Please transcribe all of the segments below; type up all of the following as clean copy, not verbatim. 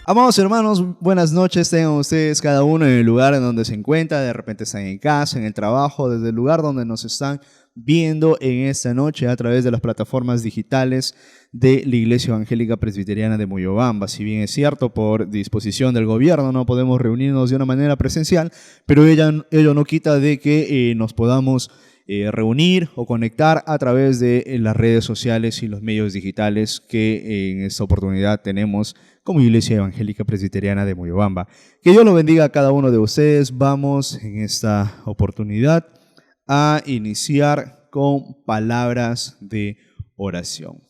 Amados hermanos, buenas noches, tengan ustedes cada uno en el lugar en donde se encuentra. De repente están en casa, en el trabajo, desde el lugar donde nos están viendo en esta noche a través de las plataformas digitales de la Iglesia Evangélica Presbiteriana de Moyobamba. Si bien es cierto, por disposición del gobierno no podemos reunirnos de una manera presencial, pero ello no quita de que nos podamos reunir o conectar a través de las redes sociales y los medios digitales que en esta oportunidad tenemos como Iglesia Evangélica Presbiteriana de Moyobamba. Que Dios lo bendiga a cada uno de ustedes. Vamos en esta oportunidad a iniciar con palabras de oración.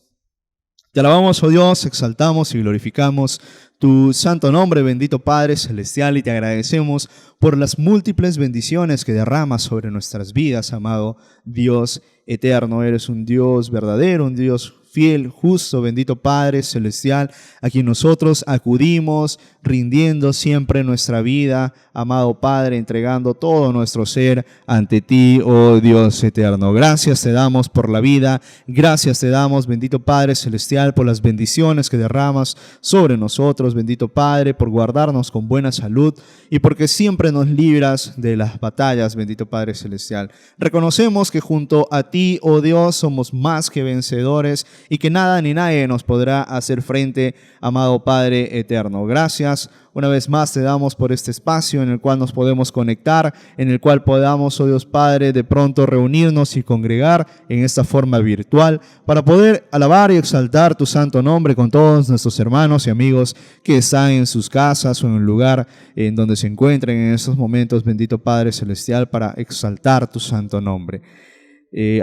Te alabamos, oh Dios, exaltamos y glorificamos tu santo nombre, bendito Padre Celestial, y te agradecemos por las múltiples bendiciones que derramas sobre nuestras vidas, amado Dios eterno. Eres un Dios verdadero, un Dios fiel, justo, bendito Padre Celestial, a quien nosotros acudimos, rindiendo siempre nuestra vida, amado Padre, entregando todo nuestro ser ante ti, oh Dios eterno. Gracias te damos por la vida, gracias te damos, bendito Padre Celestial, por las bendiciones que derramas sobre nosotros, bendito Padre, por guardarnos con buena salud y porque siempre nos libras de las batallas, bendito Padre Celestial. Reconocemos que junto a ti, oh Dios, somos más que vencedores y que nada ni nadie nos podrá hacer frente, amado Padre eterno. Gracias una vez más te damos por este espacio en el cual nos podemos conectar, en el cual podamos, oh Dios Padre, de pronto reunirnos y congregar en esta forma virtual para poder alabar y exaltar tu santo nombre con todos nuestros hermanos y amigos que están en sus casas o en el lugar en donde se encuentren en estos momentos, bendito Padre Celestial, para exaltar tu santo nombre.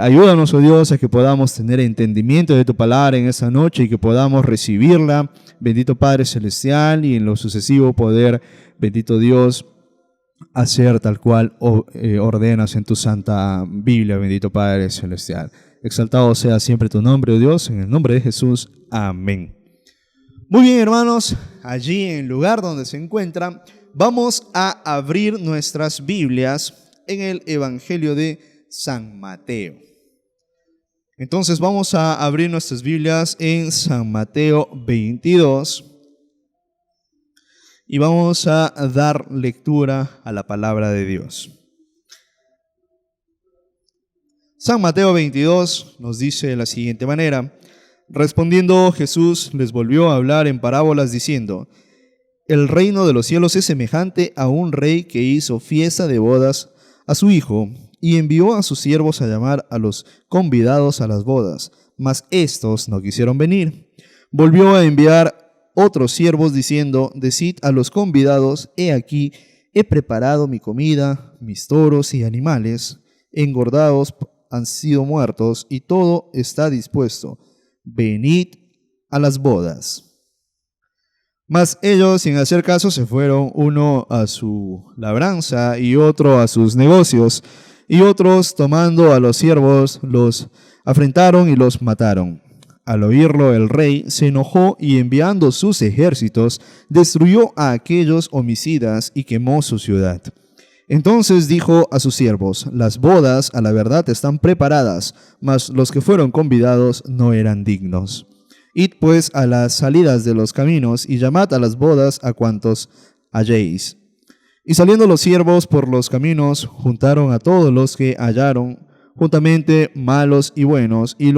Ayúdanos, oh Dios, a que podamos tener entendimiento de tu palabra en esta noche y que podamos recibirla, bendito Padre Celestial, y en lo sucesivo poder, bendito Dios, hacer tal cual ordenas en tu santa Biblia, bendito Padre Celestial. Exaltado sea siempre tu nombre, oh Dios, en el nombre de Jesús. Amén. Muy bien, hermanos, allí en el lugar donde se encuentran, vamos a abrir nuestras Biblias en el Evangelio de San Mateo. Entonces vamos a abrir nuestras Biblias en San Mateo 22 y vamos a dar lectura a la palabra de Dios. San Mateo 22 nos dice de la siguiente manera: respondiendo Jesús les volvió a hablar en parábolas diciendo: el reino de los cielos es semejante a un rey que hizo fiesta de bodas a su hijo, y envió a sus siervos a llamar a los convidados a las bodas, mas éstos no quisieron venir. Volvió a enviar otros siervos diciendo: decid a los convidados, he aquí, he preparado mi comida, mis toros y animales, engordados han sido muertos, y todo está dispuesto. Venid a las bodas. Mas ellos, sin hacer caso, se fueron, uno a su labranza y otro a sus negocios. Y otros, tomando a los siervos, los afrentaron y los mataron. Al oírlo, el rey se enojó y enviando sus ejércitos, destruyó a aquellos homicidas y quemó su ciudad. Entonces dijo a sus siervos: las bodas a la verdad están preparadas, mas los que fueron convidados no eran dignos. Id pues a las salidas de los caminos y llamad a las bodas a cuantos halléis. Y saliendo los siervos por los caminos, juntaron a todos los que hallaron, juntamente malos y buenos, y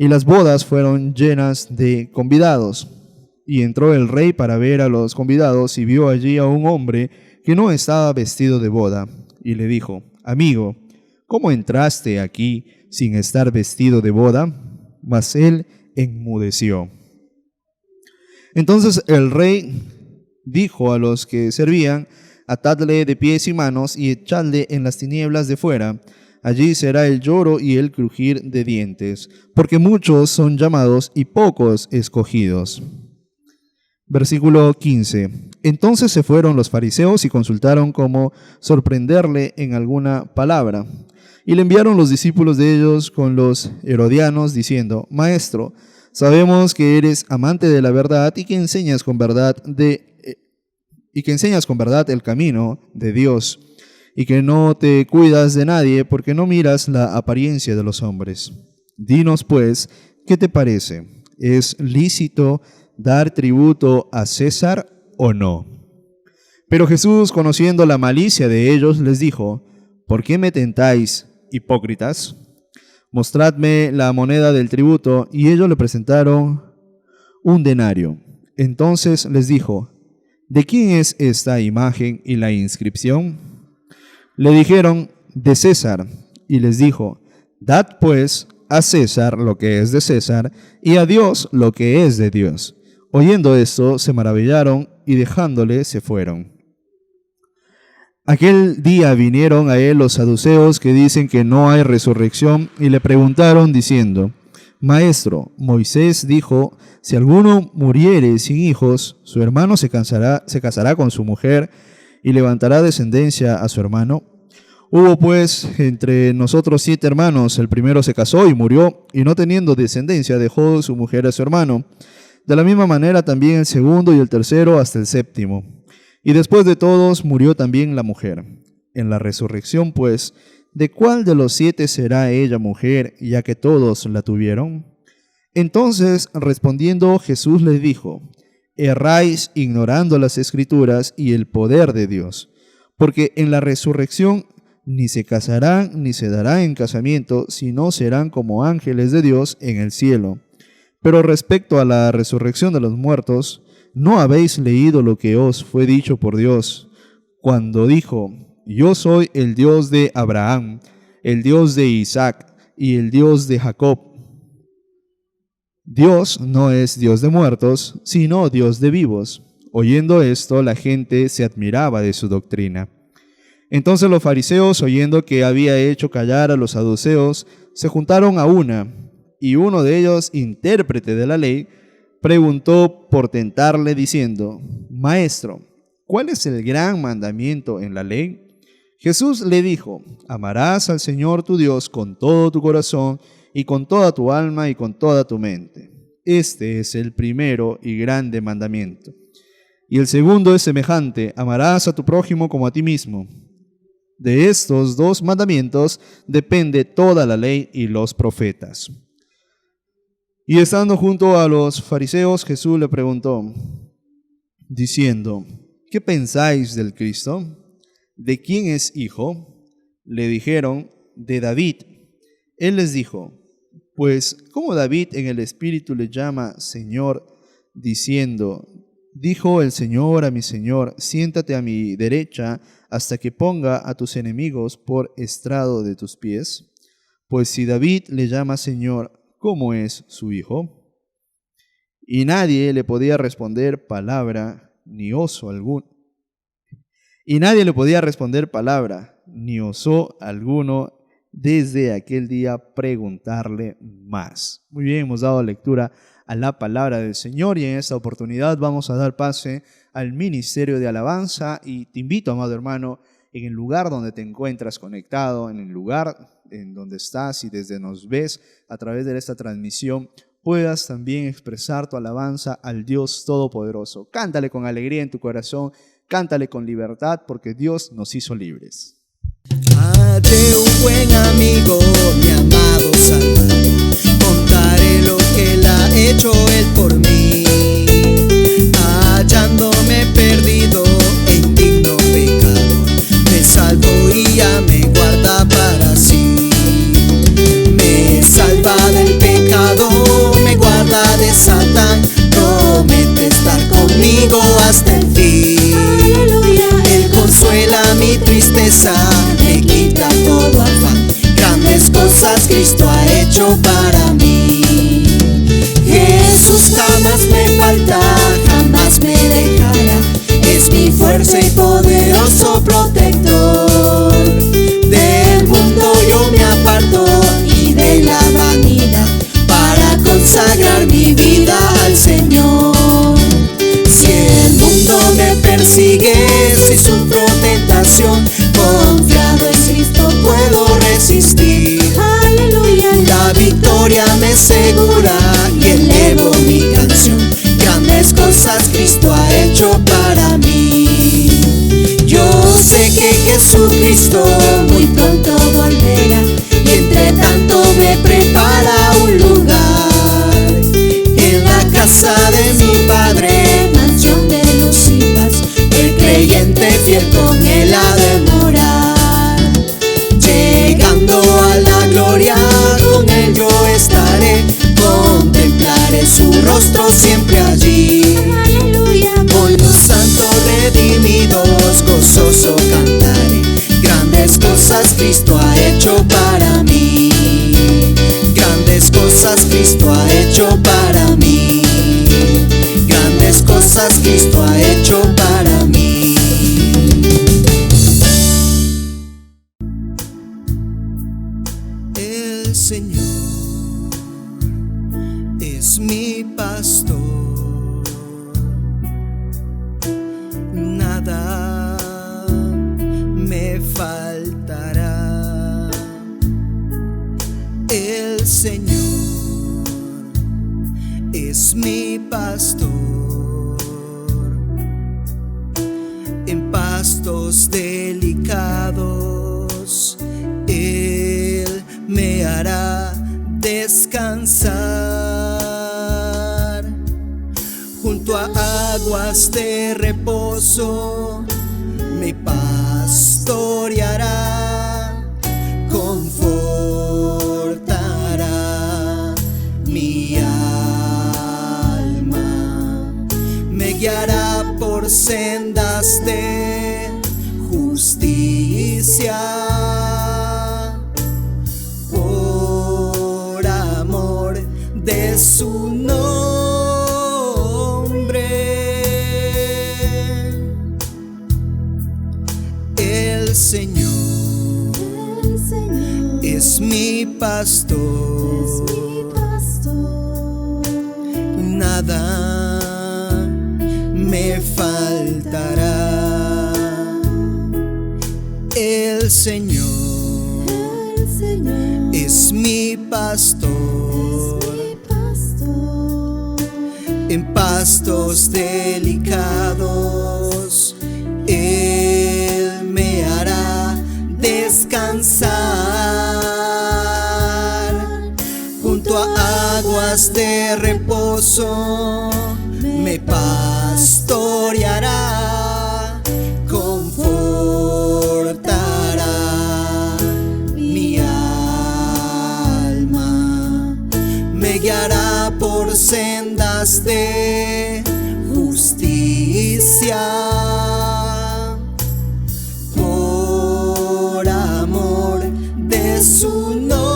las bodas fueron llenas de convidados. Y entró el rey para ver a los convidados, y vio allí a un hombre que no estaba vestido de boda, y le dijo: amigo, ¿cómo entraste aquí sin estar vestido de boda? Mas él enmudeció. Entonces el rey dijo a los que servían: atadle de pies y manos y echadle en las tinieblas de fuera. Allí será el lloro y el crujir de dientes, porque muchos son llamados y pocos escogidos. Versículo 15. Entonces se fueron los fariseos y consultaron cómo sorprenderle en alguna palabra. Y le enviaron los discípulos de ellos con los herodianos, diciendo: Maestro, sabemos que eres amante de la verdad y que enseñas con verdad el camino de Dios, y que no te cuidas de nadie porque no miras la apariencia de los hombres. Dinos pues, ¿qué te parece? ¿Es lícito dar tributo a César o no? Pero Jesús, conociendo la malicia de ellos, les dijo: ¿Por qué me tentáis, hipócritas? Mostradme la moneda del tributo. Y ellos le presentaron un denario. Entonces les dijo: ¿de quién es esta imagen y la inscripción? Le dijeron: de César. Y les dijo: dad pues a César lo que es de César, y a Dios lo que es de Dios. Oyendo esto, se maravillaron, y dejándole se fueron. Aquel día vinieron a él los saduceos, que dicen que no hay resurrección, y le preguntaron diciendo: Maestro, Moisés dijo: si alguno muriere sin hijos, su hermano se casará con su mujer y levantará descendencia a su hermano. Hubo pues entre nosotros 7 hermanos, el primero se casó y murió, y no teniendo descendencia dejó su mujer a su hermano. De la misma manera también el segundo y el tercero hasta el séptimo. Y después de todos murió también la mujer. En la resurrección pues, ¿de cuál de los 7 será ella mujer, ya que todos la tuvieron? Entonces, respondiendo, Jesús les dijo: erráis ignorando las Escrituras y el poder de Dios, porque en la resurrección ni se casarán ni se darán en casamiento, sino serán como ángeles de Dios en el cielo. Pero respecto a la resurrección de los muertos, ¿no habéis leído lo que os fue dicho por Dios, cuando dijo: yo soy el Dios de Abraham, el Dios de Isaac y el Dios de Jacob? Dios no es Dios de muertos, sino Dios de vivos. Oyendo esto, la gente se admiraba de su doctrina. Entonces los fariseos, oyendo que había hecho callar a los saduceos, se juntaron a una, y uno de ellos, intérprete de la ley, preguntó por tentarle, diciendo: Maestro, ¿cuál es el gran mandamiento en la ley? Jesús le dijo: amarás al Señor tu Dios con todo tu corazón, y con toda tu alma, y con toda tu mente. Este es el primero y grande mandamiento. Y el segundo es semejante: amarás a tu prójimo como a ti mismo. De estos 2 mandamientos depende toda la ley y los profetas. Y estando junto a los fariseos, Jesús le preguntó, diciendo: ¿qué pensáis del Cristo? ¿De quién es hijo? Le dijeron: de David. Él les dijo: pues, ¿cómo David en el Espíritu le llama Señor, diciendo: dijo el Señor a mi Señor, siéntate a mi derecha hasta que ponga a tus enemigos por estrado de tus pies? Pues si David le llama Señor, ¿cómo es su hijo? Y nadie le podía responder palabra, ni osó alguno. Desde aquel día preguntarle más. Muy bien, hemos dado lectura a la palabra del Señor, y en esta oportunidad vamos a dar pase al ministerio de alabanza. Y te invito, amado hermano, en el lugar donde te encuentras conectado, en el lugar en donde estás y desde nos ves a través de esta transmisión, puedas también expresar tu alabanza al Dios Todopoderoso. Cántale con alegría en tu corazón, cántale con libertad, porque Dios nos hizo libres. Hallé un buen amigo, mi amado Salvador, contaré lo que él ha hecho él por mí. Hallándome perdido e indigno pecador, me salvó y ya me guarda para sí. Me salva del pecado, me guarda de Satán, promete estar conmigo hasta el fin. Él consuela mi tristeza, me quita todo afán, grandes cosas Cristo ha hecho para mí. Jesús jamás me falta, jamás me dejará, es mi fuerza y poderoso protector. Del mundo yo me aparto y de la vanidad, para consagrar mi vida al Señor. Si que Jesucristo muy pronto volverá, y entre tanto me prepara un lugar en la casa de mi Padre, mansión de luz y paz. El creyente fiel con él ha de morar. Llegando a la gloria, con él yo estaré, contemplaré su rostro siempre allí. Con los santos redimidos gozoso cantaré, grandes cosas Cristo ha hecho para mí, grandes cosas Cristo ha hecho para mí, grandes cosas Cristo ha hecho para mí. El Señor es mi pastor, nada me faltará. El Señor es mi pastor, en pastos delicados Él me hará descansar. Junto a aguas de reposo me pastoreará, confortará mi alma, me guiará por sendas de justicia, por amor de su nombre. El Señor es mi pastor, nada me faltará. El Señor es mi pastor, en pastos delicados Él me hará descansar. Junto a aguas de reposo me pastoreará, confortará mi alma, me guiará por sendas de justicia, por amor de su nombre.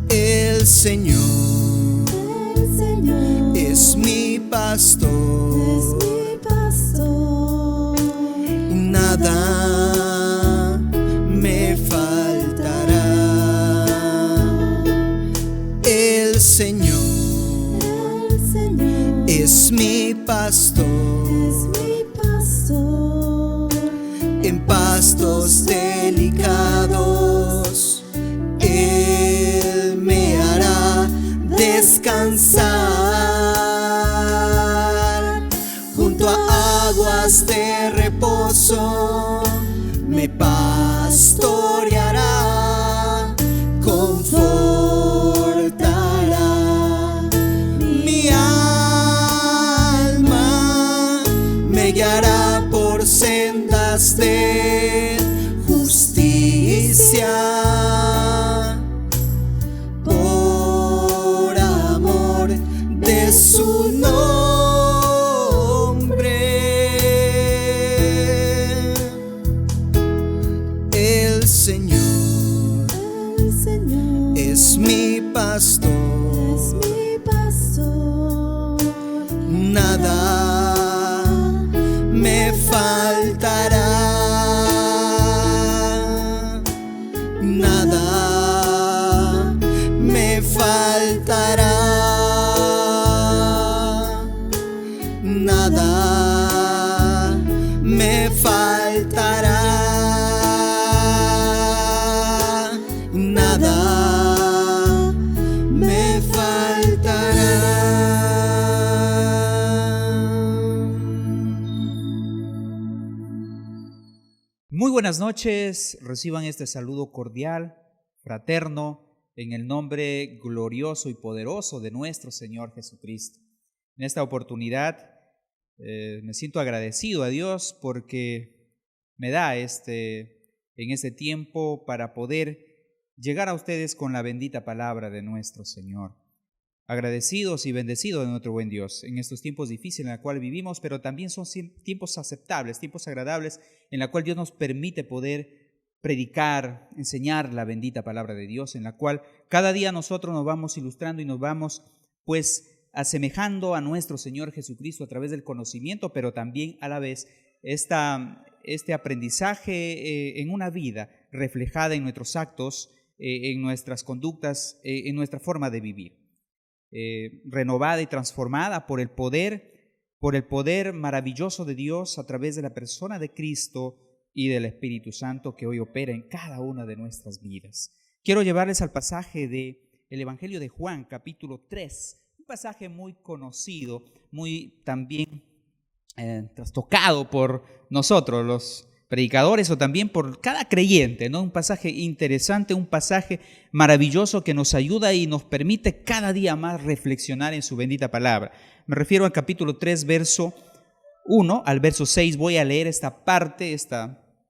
El Señor es mi pastor, nada me faltará. El Señor es mi pastor, en pastos delicados Él me hará descansar. Junto a aguas de reposo me pastoreará, confortará mi alma, me guiará por sendas de justicia, por amor de su nombre. El Señor es mi pastor, nada me faltará, nada me faltará, nada me faltará, nada. faltará. buenas noches, reciban este saludo cordial, fraterno, en el nombre glorioso y poderoso de nuestro Señor Jesucristo. En esta oportunidad me siento agradecido a Dios porque me da en este tiempo para poder llegar a ustedes con la bendita palabra de nuestro Señor. Agradecidos y bendecidos de nuestro buen Dios en estos tiempos difíciles en los cuales vivimos, pero también son tiempos aceptables, tiempos agradables en los cuales Dios nos permite poder predicar, enseñar la bendita palabra de Dios, en la cual cada día nosotros nos vamos ilustrando y nos vamos pues asemejando a nuestro Señor Jesucristo a través del conocimiento, pero también a la vez este aprendizaje en una vida reflejada en nuestros actos, en nuestras conductas, en nuestra forma de vivir. Renovada y transformada por el poder maravilloso de Dios a través de la persona de Cristo y del Espíritu Santo que hoy opera en cada una de nuestras vidas. Quiero llevarles al pasaje del Evangelio de Juan, capítulo 3, un pasaje muy conocido, muy también trastocado por nosotros los predicadores o también por cada creyente, ¿no? Un pasaje interesante, un pasaje maravilloso que nos ayuda y nos permite cada día más reflexionar en su bendita palabra. Me refiero al capítulo 3, verso 1 al verso 6. Voy a leer esta parte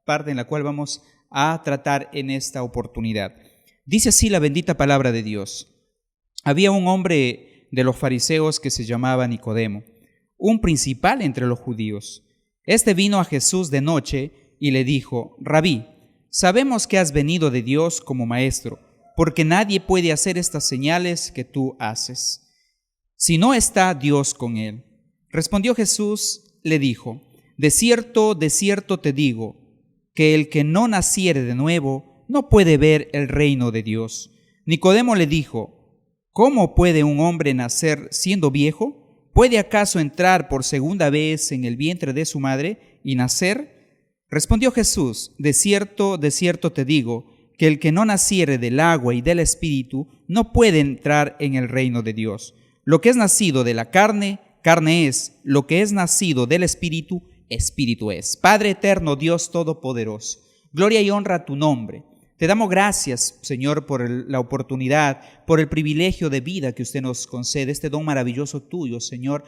en la cual vamos a tratar en esta oportunidad. Dice así la bendita palabra de Dios. Había un hombre de los fariseos que se llamaba Nicodemo, un principal entre los judíos. Este vino a Jesús de noche y le dijo: Rabí, sabemos que has venido de Dios como maestro, porque nadie puede hacer estas señales que tú haces, si no está Dios con él. Respondió Jesús, le dijo: de cierto te digo, que el que no naciere de nuevo no puede ver el reino de Dios. Nicodemo le dijo: ¿cómo puede un hombre nacer siendo viejo? ¿Puede acaso entrar por segunda vez en el vientre de su madre y nacer? Respondió Jesús: de cierto te digo, que el que no naciere del agua y del Espíritu no puede entrar en el reino de Dios. Lo que es nacido de la carne, carne es; lo que es nacido del Espíritu, Espíritu es. Padre eterno, Dios todopoderoso, gloria y honra a tu nombre. Te damos gracias, Señor, por la oportunidad, por el privilegio de vida que usted nos concede, este don maravilloso tuyo, Señor,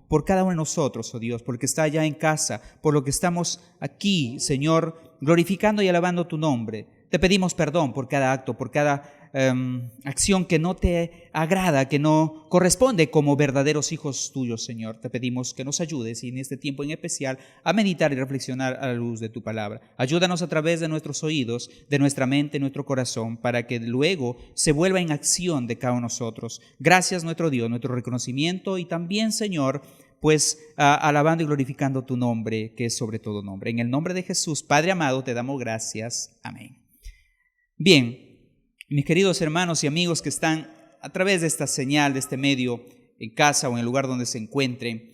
por cada uno de nosotros, oh Dios, por el que está allá en casa, por lo que estamos aquí, Señor, glorificando y alabando tu nombre. Te pedimos perdón por cada acto, por cada acción que no te agrada, que no corresponde como verdaderos hijos tuyos, Señor. Te pedimos que nos ayudes y en este tiempo en especial a meditar y reflexionar a la luz de tu palabra. Ayúdanos a través de nuestros oídos, de nuestra mente, nuestro corazón, para que luego se vuelva en acción de cada uno de nosotros. Gracias, nuestro Dios, nuestro reconocimiento y también, Señor, pues alabando y glorificando tu nombre, que es sobre todo nombre. En el nombre de Jesús, Padre amado, te damos gracias. Amén. Bien, mis queridos hermanos y amigos que están a través de esta señal, de este medio, en casa o en el lugar donde se encuentren,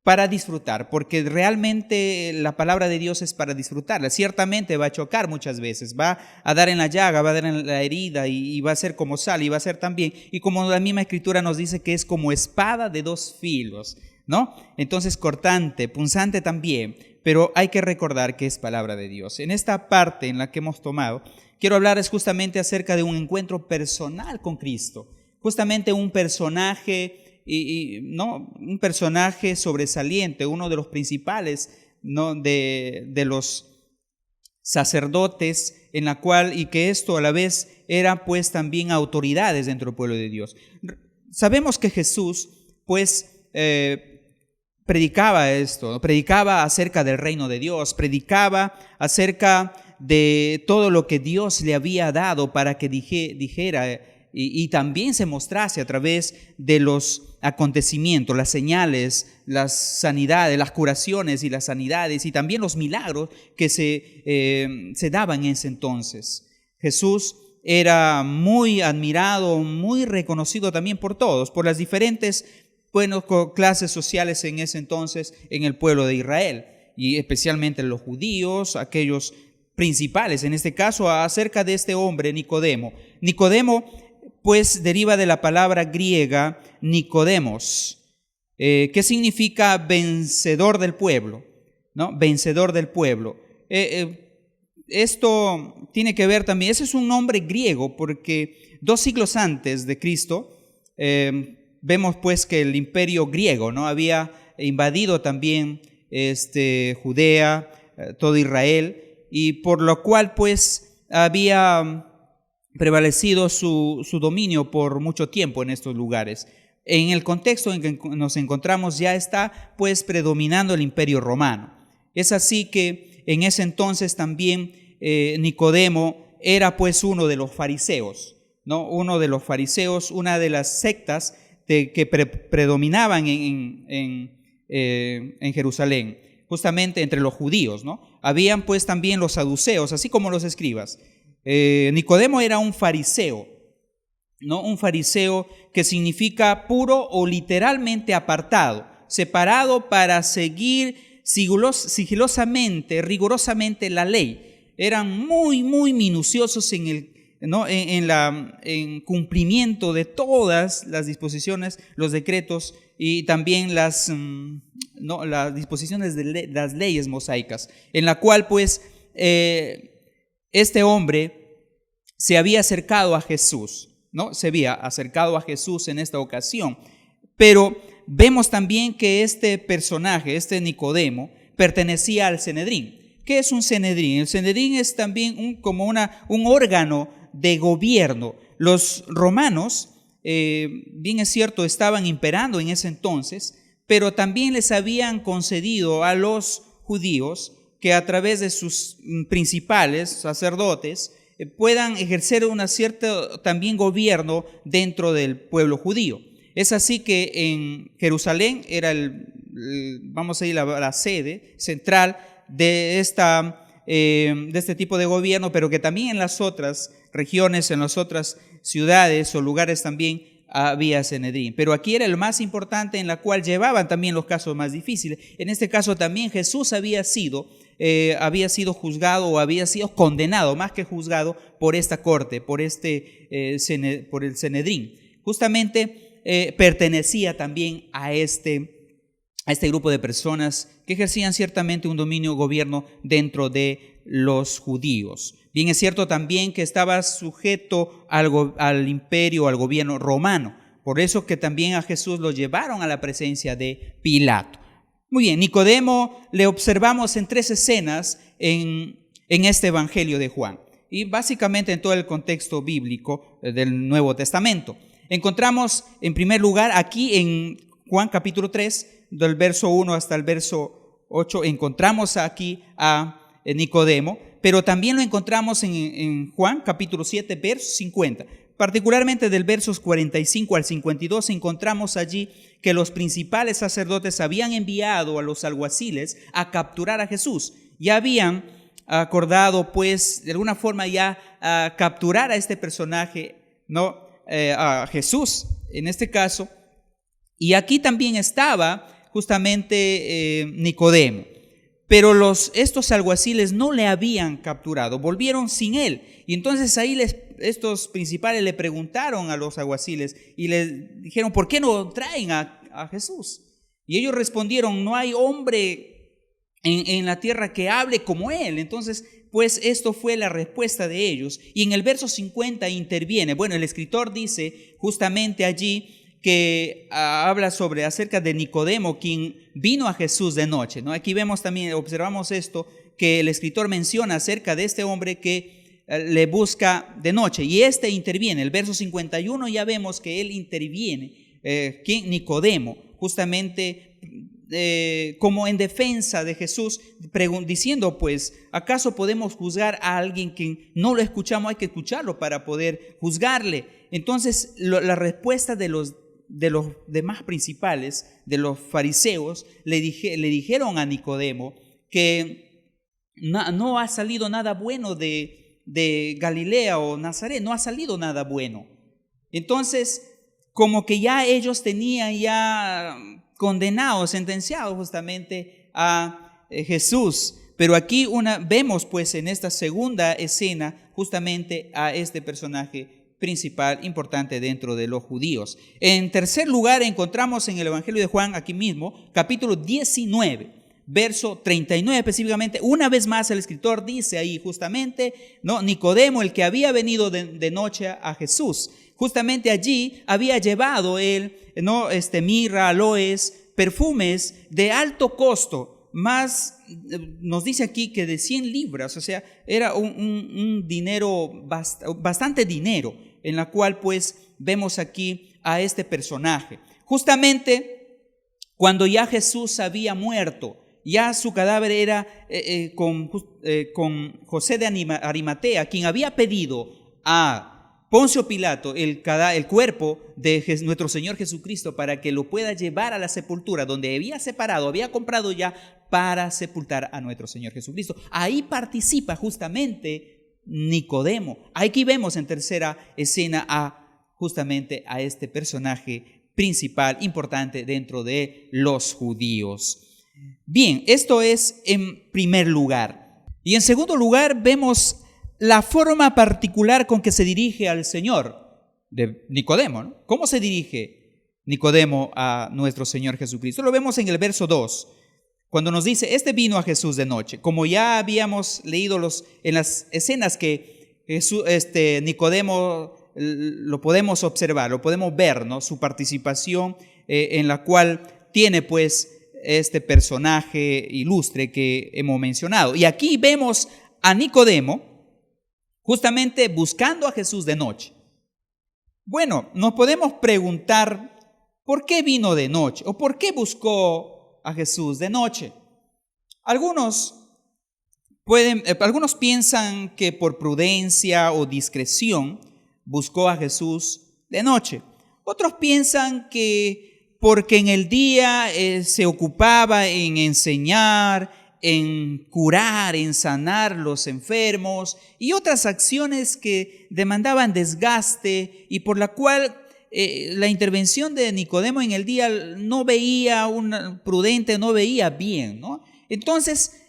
para disfrutar, porque realmente la palabra de Dios es para disfrutarla. Ciertamente va a chocar muchas veces, va a dar en la llaga, va a dar en la herida y va a ser como sal y va a ser también, y como la misma Escritura nos dice que es como espada de dos filos, ¿no? Entonces cortante, punzante también, pero hay que recordar que es palabra de Dios. En esta parte en la que hemos tomado, quiero hablarles justamente acerca de un encuentro personal con Cristo, justamente un personaje, un personaje sobresaliente, uno de los principales, ¿no? de los sacerdotes, en la cual, y que esto a la vez eran pues también autoridades dentro del pueblo de Dios. Sabemos que Jesús pues predicaba esto, ¿no? Predicaba acerca del reino de Dios, predicaba acerca de todo lo que Dios le había dado para que dijera y también se mostrase a través de los acontecimientos, las señales, las sanidades, las curaciones y las sanidades y también los milagros que se daban en ese entonces. Jesús era muy admirado, muy reconocido también por todos, por las diferentes clases sociales en ese entonces en el pueblo de Israel y especialmente los judíos, aquellos principales, en este caso acerca de este hombre Nicodemo. Nicodemo pues deriva de la palabra griega Nicodemos, que significa vencedor del pueblo, ¿no? Vencedor del pueblo. Esto tiene que ver también, ese es un nombre griego porque 2 siglos antes de Cristo vemos pues que el imperio griego, ¿no?, había invadido también Judea, todo Israel, y por lo cual pues había prevalecido su dominio por mucho tiempo en estos lugares. En el contexto en que nos encontramos ya está pues predominando el imperio romano. Es así que en ese entonces también Nicodemo era pues uno de los fariseos, ¿no? Uno de los fariseos, una de las sectas que predominaban en Jerusalén, justamente entre los judíos, ¿no? Habían pues también los saduceos, así como los escribas. Nicodemo era un fariseo, ¿no? Un fariseo que significa puro o literalmente apartado, separado para seguir sigilosamente, rigurosamente la ley. Eran muy minuciosos en cumplimiento de todas las disposiciones, los decretos y también las disposiciones de las leyes mosaicas, en la cual pues este hombre se había acercado a Jesús, ¿no? Se había acercado a Jesús en esta ocasión, pero vemos también que este personaje, Nicodemo, pertenecía al Sanedrín. ¿Qué es un Sanedrín? El Sanedrín es también como un órgano de gobierno. Los romanos, bien es cierto, estaban imperando en ese entonces, pero también les habían concedido a los judíos que a través de sus principales sacerdotes puedan ejercer un cierto también gobierno dentro del pueblo judío. Es así que en Jerusalén era vamos a ir la sede central de este tipo de gobierno, pero que también en las otras regiones, en las otras ciudades o lugares también había Sanedrín. Pero aquí era el más importante, en la cual llevaban también los casos más difíciles. En este caso también Jesús había sido juzgado o había sido condenado, más que juzgado, por esta corte, por el Sanedrín. Justamente pertenecía también a este grupo de personas que ejercían ciertamente un dominio gobierno dentro de los judíos. Bien es cierto también que estaba sujeto al imperio, al gobierno romano. Por eso que también a Jesús lo llevaron a la presencia de Pilato. Muy bien, Nicodemo le observamos en 3 escenas en este Evangelio de Juan. Y básicamente en todo el contexto bíblico del Nuevo Testamento. Encontramos en primer lugar aquí en Juan capítulo 3, del verso 1 hasta el verso 8, encontramos aquí a Nicodemo, pero también lo encontramos en Juan capítulo 7, verso 50. Particularmente del versos 45 al 52 encontramos allí que los principales sacerdotes habían enviado a los alguaciles a capturar a Jesús. Ya habían acordado pues de alguna forma ya a capturar a este personaje, ¿no? A Jesús en este caso, y aquí también estaba justamente Nicodemo, pero estos alguaciles no le habían capturado, volvieron sin él, y entonces ahí estos principales le preguntaron a los alguaciles y les dijeron: ¿por qué no traen a Jesús? Y ellos respondieron: no hay hombre en la tierra que hable como él. Entonces pues esto fue la respuesta de ellos. Y en el verso 50 interviene. Bueno, el escritor dice justamente allí que habla acerca de Nicodemo, quien vino a Jesús de noche, ¿no? Aquí vemos también, observamos esto, que el escritor menciona acerca de este hombre que le busca de noche. Y interviene. El verso 51 ya vemos que él interviene. Nicodemo, justamente como en defensa de Jesús, diciendo pues, ¿acaso podemos juzgar a alguien que no lo escuchamos? Hay que escucharlo para poder juzgarle. Entonces la respuesta de los demás principales, de los fariseos, le dijeron a Nicodemo que no ha salido nada bueno de Galilea o Nazaret, no ha salido nada bueno. Entonces como que ya ellos tenían ya condenado, sentenciado justamente a Jesús. Pero aquí vemos pues en esta segunda escena justamente a este personaje principal importante dentro de los judíos. En tercer lugar encontramos en el Evangelio de Juan, aquí mismo, capítulo 19, verso 39 específicamente. Una vez más el escritor dice ahí justamente, ¿no? Nicodemo, el que había venido de noche a Jesús, justamente allí había llevado él, ¿no? Mirra, aloes, perfumes de alto costo, más nos dice aquí que de 100 libras, o sea, era un dinero, bastante dinero, en la cual pues vemos aquí a este personaje. Justamente cuando ya Jesús había muerto, ya su cadáver era con José de Arimatea, quien había pedido a Poncio Pilato el cuerpo de nuestro Señor Jesucristo para que lo pueda llevar a la sepultura donde había separado, había comprado ya para sepultar a nuestro Señor Jesucristo. Ahí participa justamente Nicodemo. Aquí vemos en tercera escena justamente a este personaje principal, importante dentro de los judíos. Bien, esto es en primer lugar. Y en segundo lugar vemos la forma particular con que se dirige al Señor de Nicodemo, ¿no? ¿Cómo se dirige Nicodemo a nuestro Señor Jesucristo? Lo vemos en el verso 2, cuando nos dice, vino a Jesús de noche. Como ya habíamos leído en las escenas que Nicodemo lo podemos observar, lo podemos ver, ¿no? Su participación en la cual tiene pues este personaje ilustre que hemos mencionado. Y aquí vemos a Nicodemo justamente buscando a Jesús de noche. Bueno, nos podemos preguntar ¿por qué vino de noche? ¿O por qué buscó a Jesús de noche? Algunos piensan que por prudencia o discreción buscó a Jesús de noche. Otros piensan que porque en el día se ocupaba en enseñar, en curar, en sanar los enfermos y otras acciones que demandaban desgaste y por la cual la intervención de Nicodemo en el día no veía prudente, no veía bien, ¿no? Entonces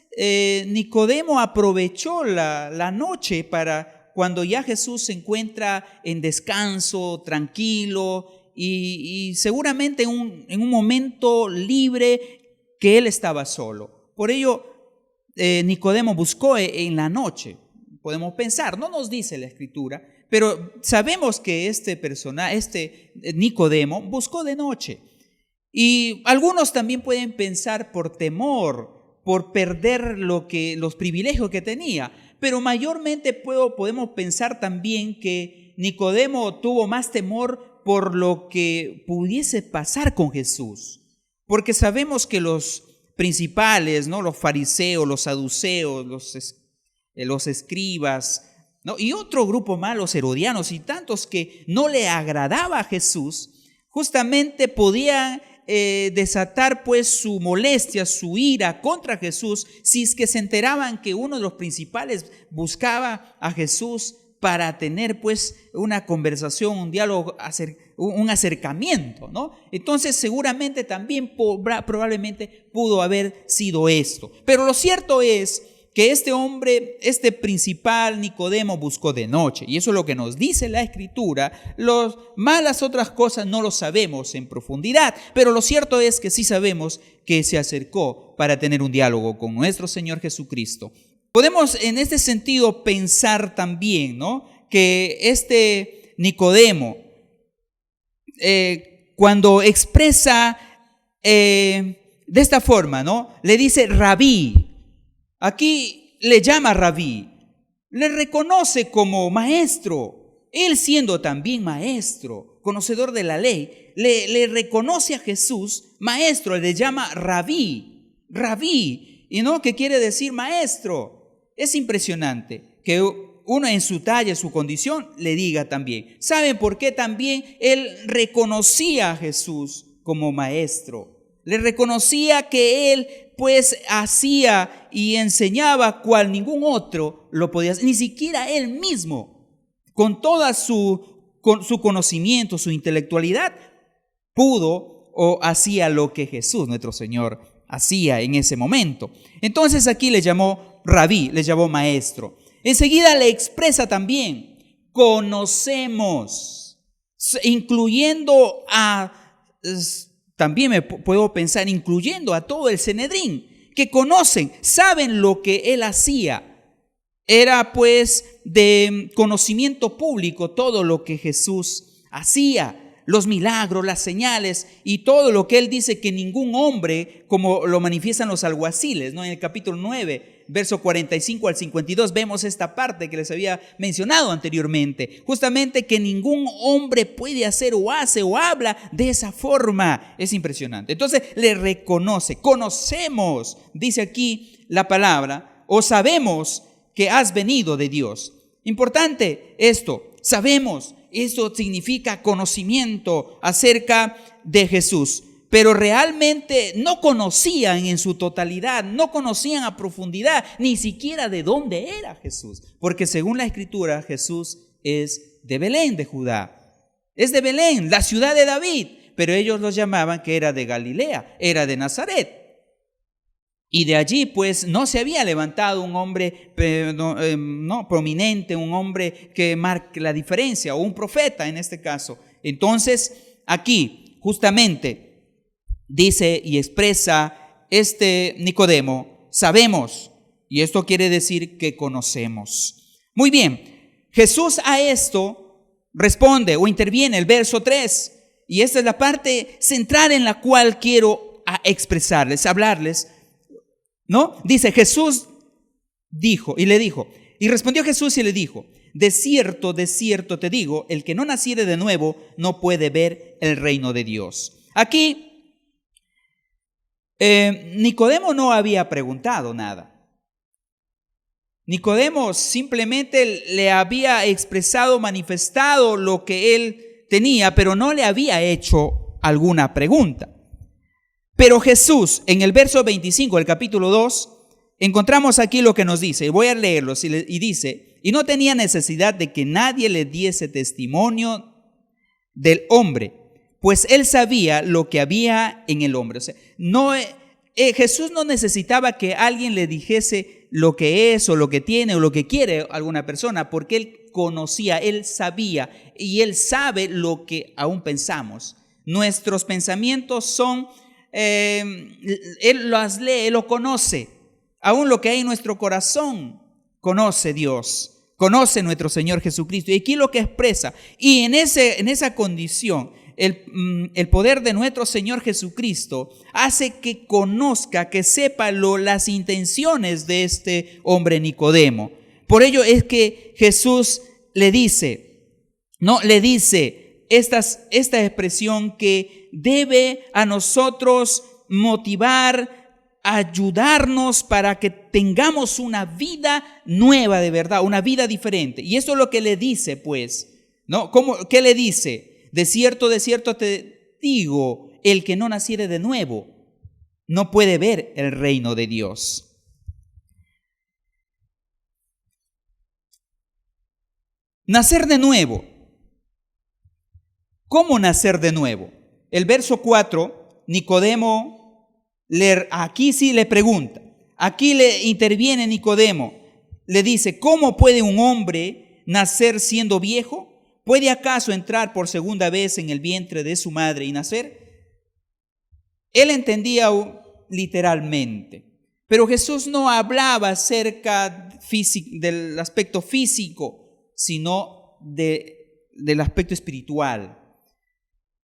Nicodemo aprovechó la noche para cuando ya Jesús se encuentra en descanso, tranquilo y seguramente en un momento libre que él estaba solo. Por ello, Nicodemo buscó en la noche. Podemos pensar, no nos dice la Escritura, pero sabemos que Nicodemo buscó de noche. Y algunos también pueden pensar por temor, por perder los privilegios que tenía. Pero mayormente podemos pensar también que Nicodemo tuvo más temor por lo que pudiese pasar con Jesús. Porque sabemos que los principales, ¿no? Los fariseos, los saduceos, los escribas, ¿no? Y otro grupo más, los herodianos y tantos que no le agradaba a Jesús, justamente podían desatar pues su molestia, su ira contra Jesús, si es que se enteraban que uno de los principales buscaba a Jesús para tener pues una conversación, un diálogo, un acercamiento, ¿no? Entonces seguramente también probablemente pudo haber sido esto. Pero lo cierto es que este hombre, este principal Nicodemo, buscó de noche. Y eso es lo que nos dice la Escritura. Las otras cosas no lo sabemos en profundidad, pero lo cierto es que sí sabemos que se acercó para tener un diálogo con nuestro Señor Jesucristo. Podemos en este sentido pensar también, ¿no? Que este Nicodemo, cuando expresa de esta forma, ¿no? Le dice rabí. Aquí le llama rabí, le reconoce como maestro, él siendo también maestro, conocedor de la ley, le reconoce a Jesús maestro, le llama rabí, y no, que quiere decir maestro. Es impresionante que uno en su talla, en su condición, le diga también. ¿Saben por qué también él reconocía a Jesús como maestro? Le reconocía que él pues hacía y enseñaba cual ningún otro lo podía hacer, ni siquiera él mismo, con toda su conocimiento, su intelectualidad, pudo o hacía lo que Jesús, nuestro Señor, hacía en ese momento. Entonces aquí le llamó rabí, le llamó maestro. Enseguida le expresa también, conocemos, incluyendo también me puedo pensar, incluyendo a todo el Sanedrín, que conocen, saben lo que él hacía. Era pues de conocimiento público todo lo que Jesús hacía, los milagros, las señales y todo lo que él dice que ningún hombre, como lo manifiestan los alguaciles, ¿no? En el capítulo 9, verso 45 al 52, vemos esta parte que les había mencionado anteriormente. Justamente que ningún hombre puede hacer o hace o habla de esa forma. Es impresionante. Entonces le reconoce, conocemos, dice aquí la palabra, o sabemos que has venido de Dios. Importante esto, sabemos. Eso significa conocimiento acerca de Jesús, pero realmente no conocían en su totalidad, no conocían a profundidad ni siquiera de dónde era Jesús, porque según la Escritura Jesús es de Belén de Judá, es de Belén, la ciudad de David, pero ellos lo llamaban que era de Galilea, era de Nazaret. Y de allí pues no se había levantado un hombre prominente, un hombre que marque la diferencia, o un profeta en este caso. Entonces aquí justamente dice y expresa Nicodemo, sabemos, y esto quiere decir que conocemos. Muy bien, Jesús a esto responde o interviene el verso 3, y esta es la parte central en la cual quiero expresarles, hablarles. ¿No? Dice, Jesús dijo y le dijo, y respondió Jesús y le dijo, de cierto te digo, el que no naciere de nuevo no puede ver el reino de Dios. Aquí, Nicodemo no había preguntado nada. Nicodemo simplemente le había expresado, manifestado lo que él tenía, pero no le había hecho alguna pregunta. Pero Jesús, en el verso 25 del capítulo 2, encontramos aquí lo que nos dice. Voy a leerlo y dice, y no tenía necesidad de que nadie le diese testimonio del hombre, pues él sabía lo que había en el hombre. O sea, Jesús no necesitaba que alguien le dijese lo que es o lo que tiene o lo que quiere alguna persona, porque él conocía, él sabía y él sabe lo que aún pensamos. Nuestros pensamientos son... Él las lee, Él lo conoce. Aún lo que hay en nuestro corazón, conoce Dios, conoce nuestro Señor Jesucristo. Y aquí lo que expresa, y en esa condición, el poder de nuestro Señor Jesucristo hace que conozca, que sepa las intenciones de este hombre Nicodemo. Por ello es que Jesús le dice esta expresión que debe a nosotros motivar, ayudarnos para que tengamos una vida nueva de verdad, una vida diferente. Y eso es lo que le dice, pues, ¿no? ¿Qué le dice? De cierto te digo, el que no naciere de nuevo no puede ver el reino de Dios. Nacer de nuevo. ¿Cómo nacer de nuevo? El verso 4, Nicodemo, aquí sí le pregunta, aquí le interviene Nicodemo, le dice, ¿cómo puede un hombre nacer siendo viejo? ¿Puede acaso entrar por segunda vez en el vientre de su madre y nacer? Él entendía literalmente, pero Jesús no hablaba acerca del aspecto físico, sino del aspecto espiritual.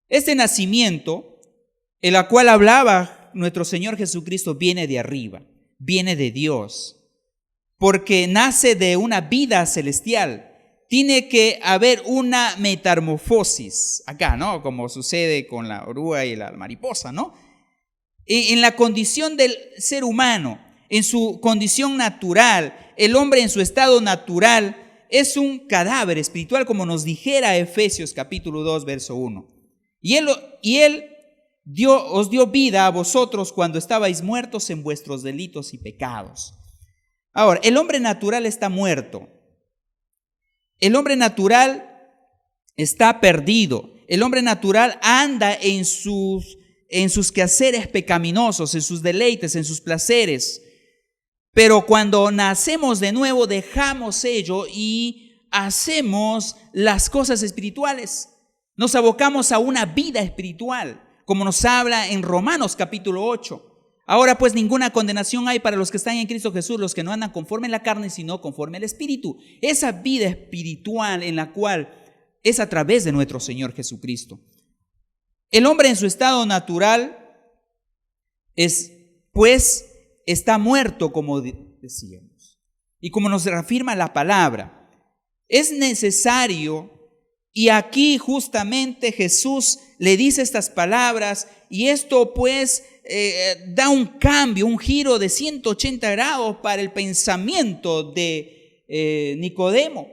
Este nacimiento, en el cual hablaba nuestro Señor Jesucristo, viene de arriba, viene de Dios, porque nace de una vida celestial. Tiene que haber una metamorfosis acá, ¿no? Como sucede con la oruga y la mariposa, ¿no? En la condición del ser humano, en su condición natural, el hombre en su estado natural es un cadáver espiritual, como nos dijera Efesios capítulo 2, verso 1. Y él os dio vida a vosotros cuando estabais muertos en vuestros delitos y pecados. Ahora, el hombre natural está muerto. El hombre natural está perdido. El hombre natural anda en sus quehaceres pecaminosos, en sus deleites, en sus placeres. Pero cuando nacemos de nuevo, dejamos ello y hacemos las cosas espirituales. Nos abocamos a una vida espiritual, como nos habla en Romanos capítulo 8. Ahora pues ninguna condenación hay para los que están en Cristo Jesús, los que no andan conforme a la carne, sino conforme al Espíritu. Esa vida espiritual en la cual es a través de nuestro Señor Jesucristo. El hombre en su estado natural está muerto, como decíamos. Y como nos reafirma la palabra, es necesario, y aquí justamente Jesús le dice estas palabras, y esto pues da un cambio, un giro de 180 grados para el pensamiento de Nicodemo,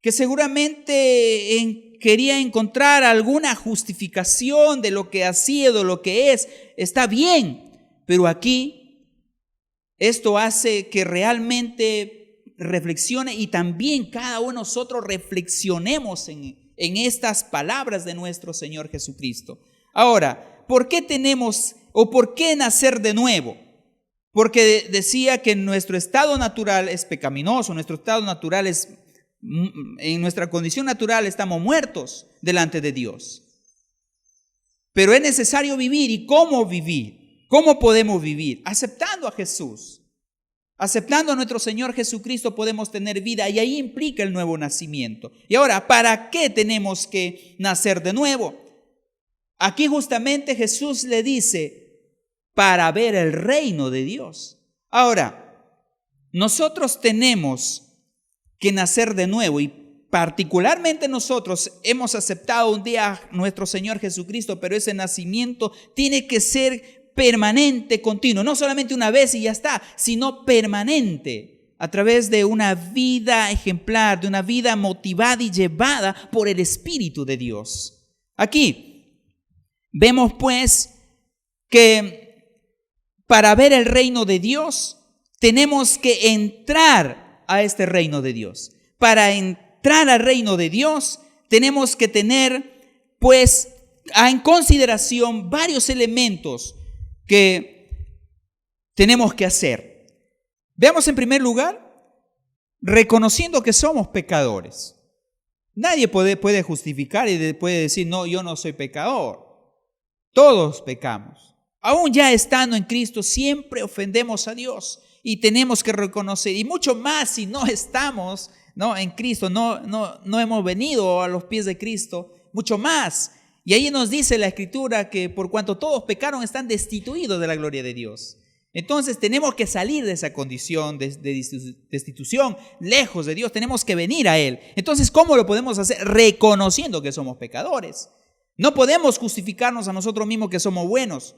que seguramente quería encontrar alguna justificación de lo que ha sido, lo que es. Está bien, pero aquí esto hace que realmente reflexione, y también cada uno de nosotros reflexionemos en estas palabras de nuestro Señor Jesucristo. Ahora, ¿por qué tenemos o por qué nacer de nuevo? Porque decía que nuestro estado natural es pecaminoso, nuestro estado natural en nuestra condición natural estamos muertos delante de Dios. Pero es necesario vivir. ¿Y cómo vivir? ¿Cómo podemos vivir? Aceptando a Jesús. Aceptando a nuestro Señor Jesucristo podemos tener vida, y ahí implica el nuevo nacimiento. Y ahora, ¿para qué tenemos que nacer de nuevo? Aquí justamente Jesús le dice, para ver el reino de Dios. Ahora, nosotros tenemos que nacer de nuevo, y particularmente nosotros hemos aceptado un día a nuestro Señor Jesucristo, pero ese nacimiento tiene que ser permanente, continuo, no solamente una vez y ya está, sino permanente, a través de una vida ejemplar, de una vida motivada y llevada por el Espíritu de Dios. Aquí vemos pues que para ver el reino de Dios tenemos que entrar a este reino de Dios. Para entrar al reino de Dios tenemos que tener pues en consideración varios elementos que tenemos que hacer. Veamos en primer lugar, reconociendo que somos pecadores. Nadie puede justificar y puede decir, no, yo no soy pecador. Todos pecamos. Aún ya estando en Cristo siempre ofendemos a Dios. Y tenemos que reconocer, y mucho más si no estamos en Cristo, no hemos venido a los pies de Cristo, mucho más. Y ahí nos dice la Escritura que por cuanto todos pecaron están destituidos de la gloria de Dios. Entonces tenemos que salir de esa condición de destitución, lejos de Dios, tenemos que venir a Él. Entonces, ¿cómo lo podemos hacer? Reconociendo que somos pecadores. No podemos justificarnos a nosotros mismos que somos buenos.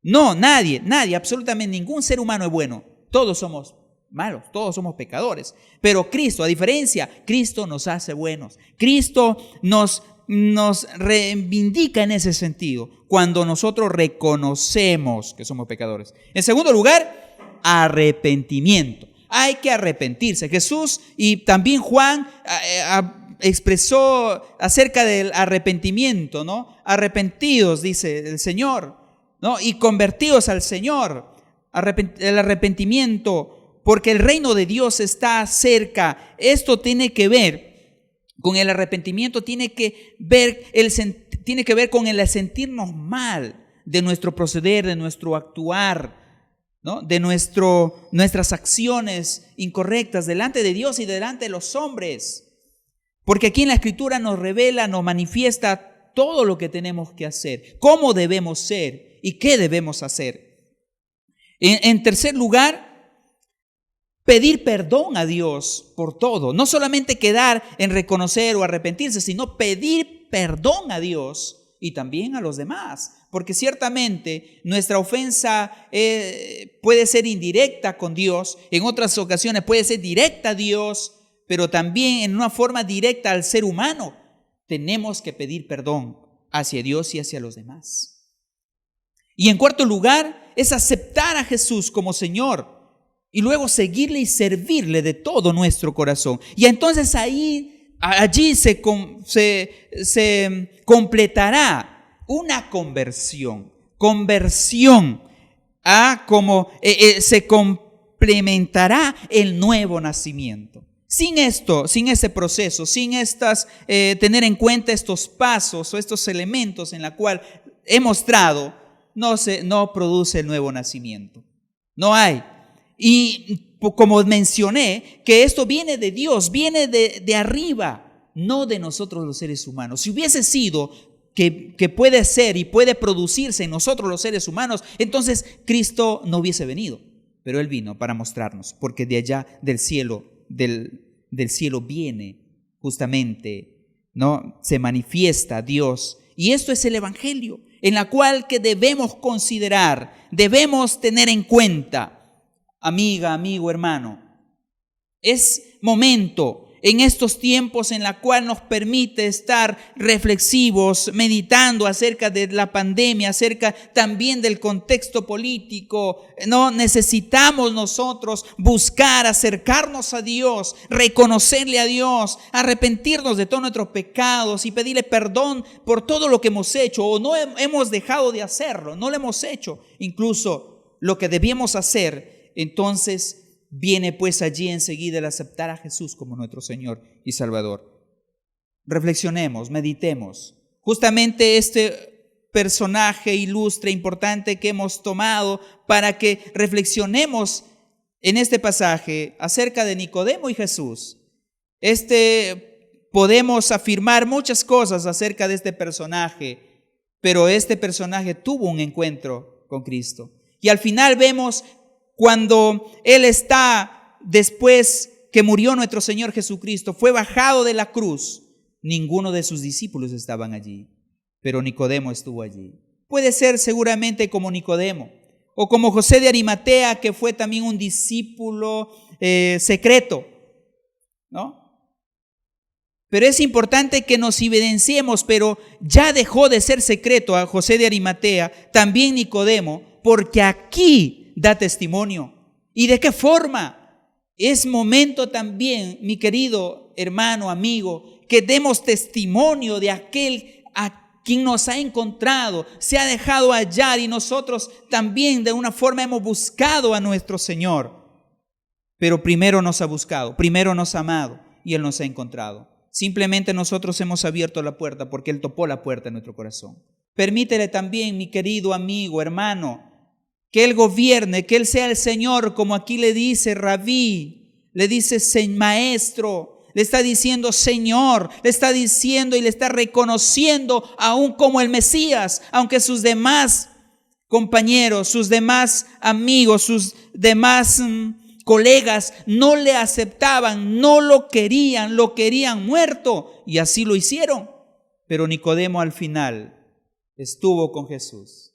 No, nadie, absolutamente ningún ser humano es bueno. Todos somos malos, todos somos pecadores. Pero Cristo, a diferencia, Cristo nos hace buenos. Cristo nos reivindica en ese sentido, cuando nosotros reconocemos que somos pecadores. En segundo lugar, arrepentimiento. Hay que arrepentirse. Jesús y también Juan expresó acerca del arrepentimiento, ¿no? Arrepentidos, dice el Señor, ¿no? Y convertidos al Señor. El arrepentimiento, porque el reino de Dios está cerca. Esto tiene que ver con el arrepentimiento, tiene que ver con el sentirnos mal de nuestro proceder, de nuestro actuar, ¿no? De nuestras acciones incorrectas delante de Dios y delante de los hombres. Porque aquí en la Escritura nos revela, nos manifiesta todo lo que tenemos que hacer, cómo debemos ser y qué debemos hacer. En tercer lugar, pedir perdón a Dios por todo. No solamente quedar en reconocer o arrepentirse, sino pedir perdón a Dios y también a los demás. Porque ciertamente nuestra ofensa puede ser indirecta con Dios, en otras ocasiones puede ser directa a Dios, pero también en una forma directa al ser humano. Tenemos que pedir perdón hacia Dios y hacia los demás. Y en cuarto lugar, es aceptar a Jesús como Señor y luego seguirle y servirle de todo nuestro corazón. Y entonces allí se completará una conversión se complementará el nuevo nacimiento. Sin esto, sin ese proceso, sin tener en cuenta estos pasos o estos elementos en la cual he mostrado, no produce el nuevo nacimiento. No hay. Y como mencioné, que esto viene de Dios, viene de arriba, no de nosotros los seres humanos. Si hubiese sido que puede ser y puede producirse en nosotros los seres humanos, entonces Cristo no hubiese venido. Pero Él vino para mostrarnos, porque de allá del cielo viene justamente, ¿no? Se manifiesta Dios. Y esto es el Evangelio, en la cual que debemos considerar, debemos tener en cuenta. Amiga, amigo, hermano, es momento en estos tiempos en la cual nos permite estar reflexivos, meditando acerca de la pandemia, acerca también del contexto político. No necesitamos nosotros buscar, acercarnos a Dios, reconocerle a Dios, arrepentirnos de todos nuestros pecados y pedirle perdón por todo lo que hemos hecho o no hemos dejado de hacerlo, no lo hemos hecho, incluso lo que debíamos hacer. Entonces viene pues allí enseguida el aceptar a Jesús como nuestro Señor y Salvador. Reflexionemos, meditemos. Justamente este personaje ilustre, importante que hemos tomado para que reflexionemos en este pasaje acerca de Nicodemo y Jesús. Podemos afirmar muchas cosas acerca de este personaje, pero este personaje tuvo un encuentro con Cristo. Y al final vemos cuando Él está, después que murió nuestro Señor Jesucristo, fue bajado de la cruz, ninguno de sus discípulos estaban allí, pero Nicodemo estuvo allí. Puede ser seguramente como Nicodemo, o como José de Arimatea, que fue también un discípulo secreto, ¿no? Pero es importante que nos evidenciemos, pero ya dejó de ser secreto a José de Arimatea, también Nicodemo, porque aquí da testimonio. ¿Y de qué forma? Es momento también, mi querido hermano, amigo, que demos testimonio de aquel a quien nos ha encontrado, se ha dejado hallar y nosotros también de una forma hemos buscado a nuestro Señor. Pero primero nos ha buscado, primero nos ha amado y Él nos ha encontrado. Simplemente nosotros hemos abierto la puerta porque Él topó la puerta en nuestro corazón. Permítele también, mi querido amigo, hermano, que Él gobierne, que Él sea el Señor, como aquí le dice Rabí, le dice maestro, le está diciendo Señor, le está diciendo y le está reconociendo aún como el Mesías, aunque sus demás compañeros, sus demás amigos, sus demás colegas no le aceptaban, no lo querían muerto y así lo hicieron. Pero Nicodemo al final estuvo con Jesús.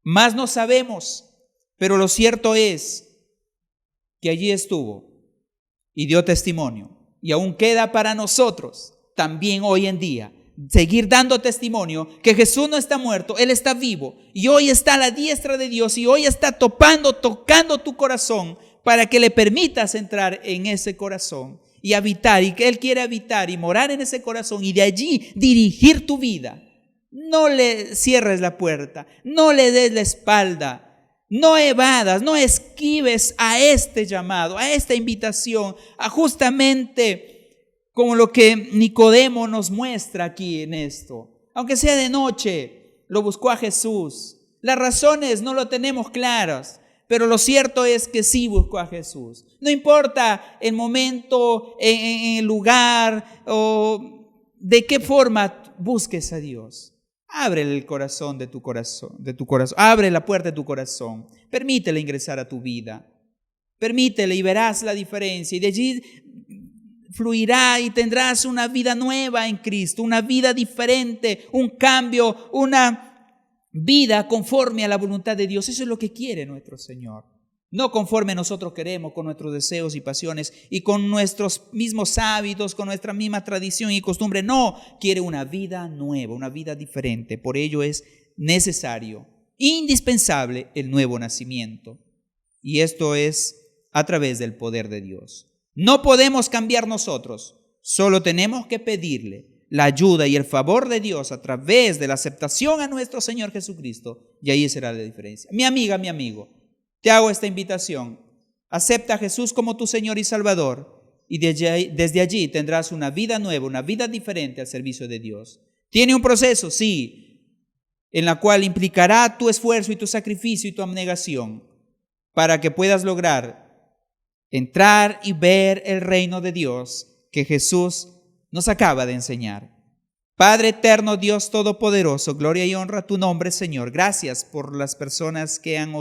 Más no sabemos, pero lo cierto es que allí estuvo y dio testimonio. Y aún queda para nosotros también hoy en día seguir dando testimonio que Jesús no está muerto, Él está vivo y hoy está a la diestra de Dios y hoy está tocando tu corazón para que le permitas entrar en ese corazón y habitar, y que Él quiere habitar y morar en ese corazón y de allí dirigir tu vida. No le cierres la puerta, no le des la espalda, no evadas, no esquives a este llamado, a esta invitación, a justamente como lo que Nicodemo nos muestra aquí en esto. Aunque sea de noche, lo buscó a Jesús. Las razones no lo tenemos claras, pero lo cierto es que sí buscó a Jesús. No importa el momento, en el lugar o de qué forma busques a Dios. Abre el corazón de tu corazón, abre la puerta de tu corazón, permítele ingresar a tu vida, permítele y verás la diferencia y de allí fluirá y tendrás una vida nueva en Cristo, una vida diferente, un cambio, una vida conforme a la voluntad de Dios. Eso es lo que quiere nuestro Señor. No conforme nosotros queremos, con nuestros deseos y pasiones y con nuestros mismos hábitos, con nuestra misma tradición y costumbre. No, quiere una vida nueva, una vida diferente. Por ello es necesario, indispensable el nuevo nacimiento. Y esto es a través del poder de Dios. No podemos cambiar nosotros, solo tenemos que pedirle la ayuda y el favor de Dios a través de la aceptación a nuestro Señor Jesucristo. Y ahí será la diferencia. Mi amiga, mi amigo, te hago esta invitación. Acepta a Jesús como tu Señor y Salvador y desde allí tendrás una vida nueva, una vida diferente al servicio de Dios. ¿Tiene un proceso? Sí. en la cual implicará tu esfuerzo y tu sacrificio y tu abnegación para que puedas lograr entrar y ver el reino de Dios que Jesús nos acaba de enseñar. Padre eterno, Dios todopoderoso, gloria y honra a tu nombre, Señor. Gracias por las personas que han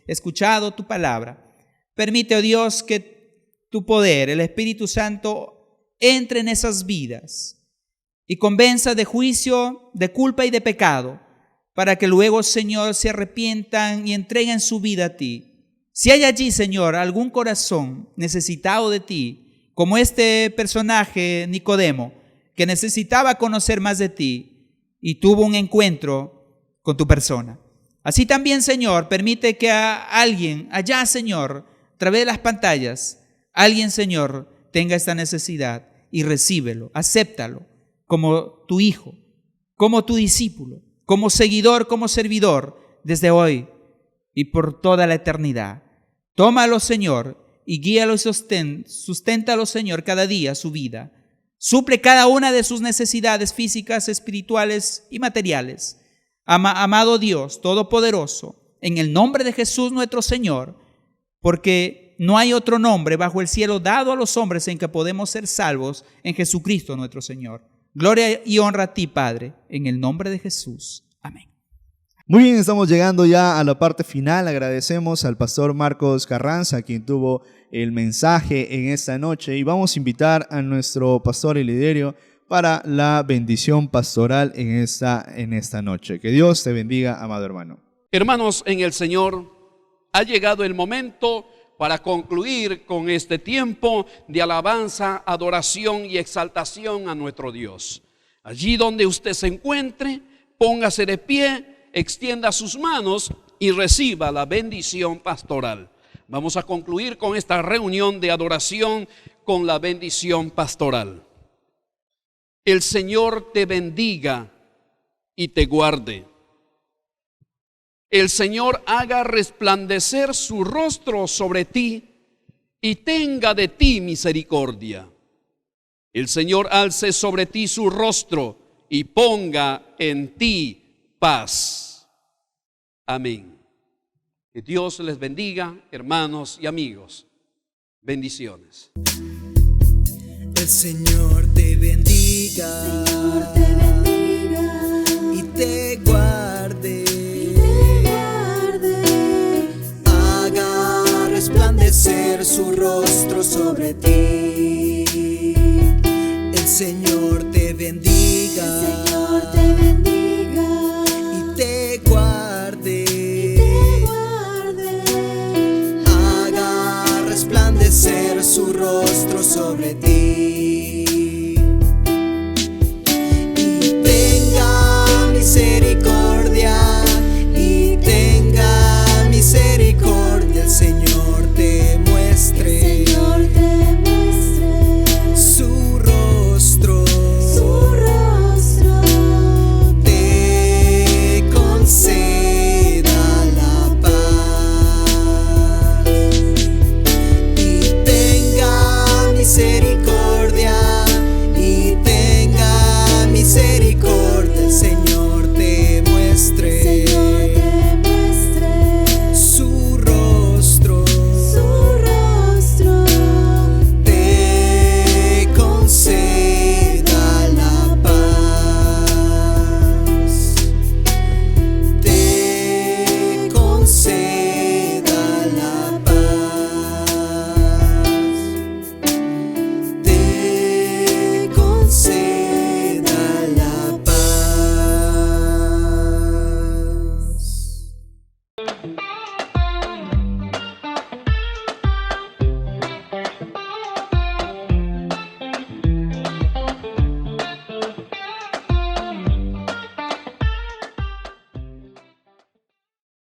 escuchado tu palabra. Permite, oh Dios, que tu poder, el Espíritu Santo, entre en esas vidas y convenza de juicio, de culpa y de pecado, para que luego, Señor, se arrepientan y entreguen su vida a ti. Si hay allí, Señor, algún corazón necesitado de ti, como este personaje Nicodemo, que necesitaba conocer más de ti y tuvo un encuentro con tu persona. Así también, Señor, permite que a alguien allá, Señor, a través de las pantallas, alguien, Señor, tenga esta necesidad y recíbelo, acéptalo como tu hijo, como tu discípulo, como seguidor, como servidor, desde hoy y por toda la eternidad. Tómalo, Señor, y guíalo y susténtalo, Señor, cada día su vida. Suple cada una de sus necesidades físicas, espirituales y materiales. Amado Dios Todopoderoso, en el nombre de Jesús nuestro Señor, porque no hay otro nombre bajo el cielo dado a los hombres en que podemos ser salvos, en Jesucristo nuestro Señor. Gloria y honra a ti, Padre, en el nombre de Jesús. Amén. Muy bien, estamos llegando ya a la parte final. Agradecemos al pastor Marcos Carranza, quien tuvo el mensaje en esta noche, y vamos a invitar a nuestro pastor Eliderio para la bendición pastoral en esta noche. Que Dios te bendiga, amado hermano. Hermanos en el Señor, ha llegado el momento para concluir con este tiempo de alabanza, adoración y exaltación a nuestro Dios. Allí donde usted se encuentre, póngase de pie, extienda sus manos y reciba la bendición pastoral. Vamos a concluir con esta reunión de adoración con la bendición pastoral. El Señor te bendiga y te guarde. El Señor haga resplandecer su rostro sobre ti y tenga de ti misericordia. El Señor alce sobre ti su rostro y ponga en ti paz. Amén. Que Dios les bendiga, hermanos y amigos. Bendiciones. El Señor te bendiga, y te guarde, haga resplandecer su rostro sobre ti. El Señor te bendiga,